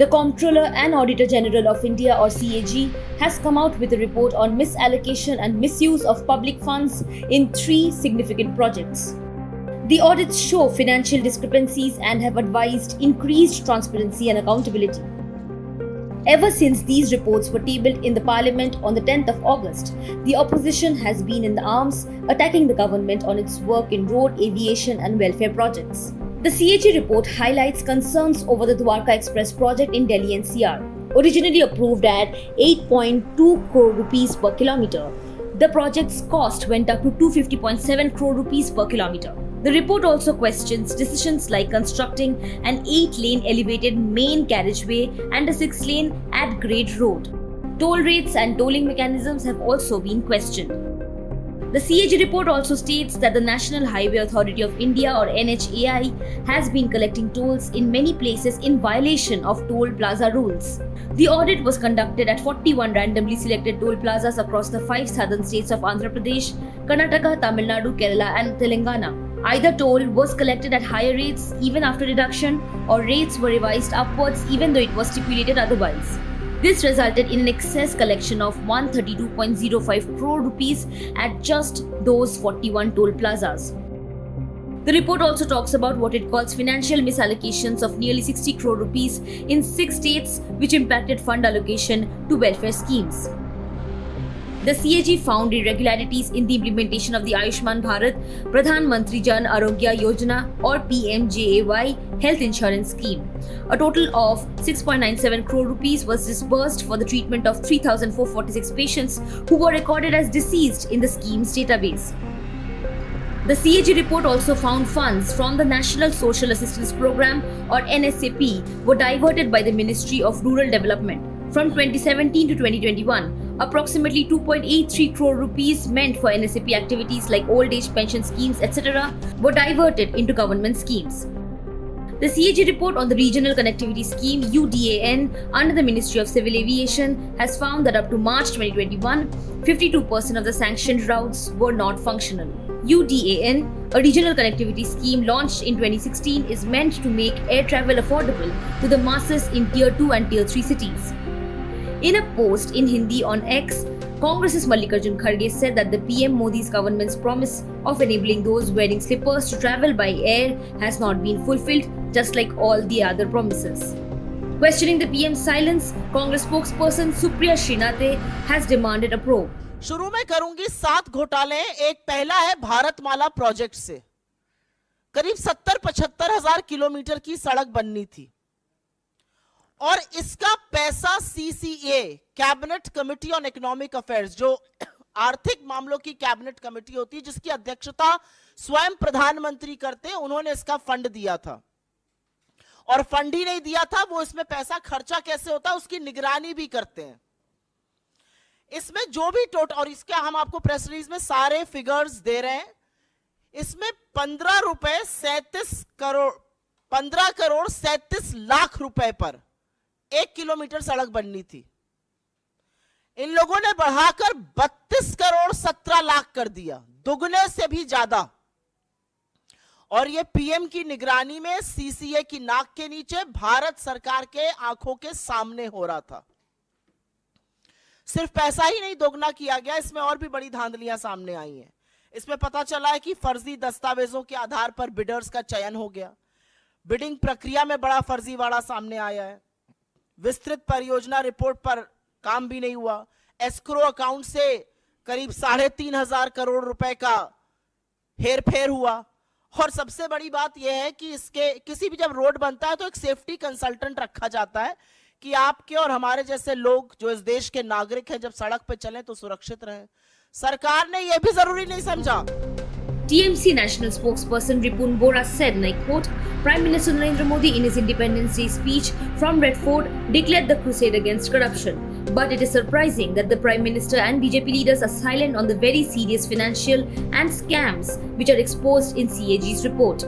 The Comptroller and Auditor General of India or CAG has come out with a report on misallocation and misuse of public funds in 3 significant projects. The audits show financial discrepancies and have advised increased transparency and accountability. Ever since these reports were tabled in the Parliament on the 10th of August, the opposition has been in the arms, attacking the government on its work in road, aviation and welfare projects. The CAG report highlights concerns over the Dwarka Express project in Delhi NCR. Originally approved at 8.2 crore rupees per kilometre, the project's cost went up to 250.7 crore rupees per kilometre. The report also questions decisions like constructing an 8-lane elevated main carriageway and a 6-lane at-grade road. Toll rates and tolling mechanisms have also been questioned. The CAG report also states that the National Highway Authority of India or NHAI has been collecting tolls in many places in violation of toll plaza rules. The audit was conducted at 41 randomly selected toll plazas across the 5 southern states of Andhra Pradesh, Karnataka, Tamil Nadu, Kerala and Telangana. Either toll was collected at higher rates even after deduction, or rates were revised upwards even though it was stipulated otherwise. This resulted in an excess collection of 132.05 crore rupees at just those 41 toll plazas. The report also talks about what it calls financial misallocations of nearly 60 crore rupees in 6 states, which impacted fund allocation to welfare schemes. The CAG found irregularities in the implementation of the Ayushman Bharat Pradhan Mantri Jan Arogya Yojana or PMJAY health insurance scheme. A total of 6.97 crore rupees was disbursed for the treatment of 3,446 patients who were recorded as deceased in the scheme's database. The CAG report also found funds from the National Social Assistance Program or NSAP were diverted by the Ministry of Rural Development. From 2017 to 2021, approximately 2.83 crore rupees meant for NSAP activities like old age pension schemes, etc. were diverted into government schemes. The CAG report on the Regional Connectivity Scheme UDAN under the Ministry of Civil Aviation has found that up to March 2021, 52% of the sanctioned routes were not functional. UDAN, a regional connectivity scheme launched in 2016, is meant to make air travel affordable to the masses in Tier 2 and Tier 3 cities. In a post in Hindi on X, Congress's Mallikarjun Kharge said that the PM Modi's government's promise of enabling those wearing slippers to travel by air has not been fulfilled, just like all the other promises. Questioning the PM's silence, Congress spokesperson Supriya Srinath has demanded a probe. शुरू में करूंगी 7 घोटाले। एक पहला है Bharatmala project से करीब 70-75 हजार किलोमीटर की सड़क बननी थी और इसका पैसा CCA cabinet committee on economic affairs, जो आर्थिक मामलों की कैबिनेट कमेटी होती है जिसकी अध्यक्षता स्वयं प्रधानमंत्री करते हैं, उन्होंने इसका फंड दिया था। और फंड ही नहीं दिया था, वो इसमें पैसा खर्चा कैसे होता है उसकी निगरानी भी करते हैं। इसमें जो भी टोटल, और इसके हम आपको प्रेस रिलीज में सारे फिगर्स दे रहे हैं, इसमें 15 करोड़ 37 लाख रुपए पर 1 किलोमीटर सड़क बननी थी। इन लोगों ने बढ़ाकर 32 करोड़ 17 लाख कर दिया, दुगने से भी ज्यादा। और ये पीएम की निगरानी में सीसीए की नाक के नीचे भारत सरकार के आंखों के सामने हो रहा था। सिर्फ पैसा ही नहीं दोगुना किया गया, इसमें और भी बड़ी धांधलियां सामने आई हैं। इसमें पता चला है कि फर्जी दस्तावेजों के आधार पर बिडर्स का चयन हो गया। बिडिंग प्रक्रिया में बड़ा फर्जीवाड़ा सामने आया है। विस्तृत परियोजना रिपोर्ट पर काम भी नहीं हुआ। एस्क्रो अकाउंट से करीब 3,500 करोड़ रुपए का हेरफेर हुआ। और सबसे बड़ी बात यह है कि इसके किसी भी जब रोड बनता है तो एक सेफ्टी कंसल्टेंट रखा जाता है कि आपके और हमारे जैसे लोग जो इस देश के नागरिक हैं जब सड़क पे चलें तो सुरक्षित रहें। सरकार ने यह भी जरूरी नहीं समझा। TMC National Spokesperson Ripun Bora said, and I quote, Prime Minister Narendra Modi in his Independence Day speech from Red Fort declared the crusade against corruption. But it is surprising that the Prime Minister and BJP leaders are silent on the very serious financial and scams which are exposed in CAG's report.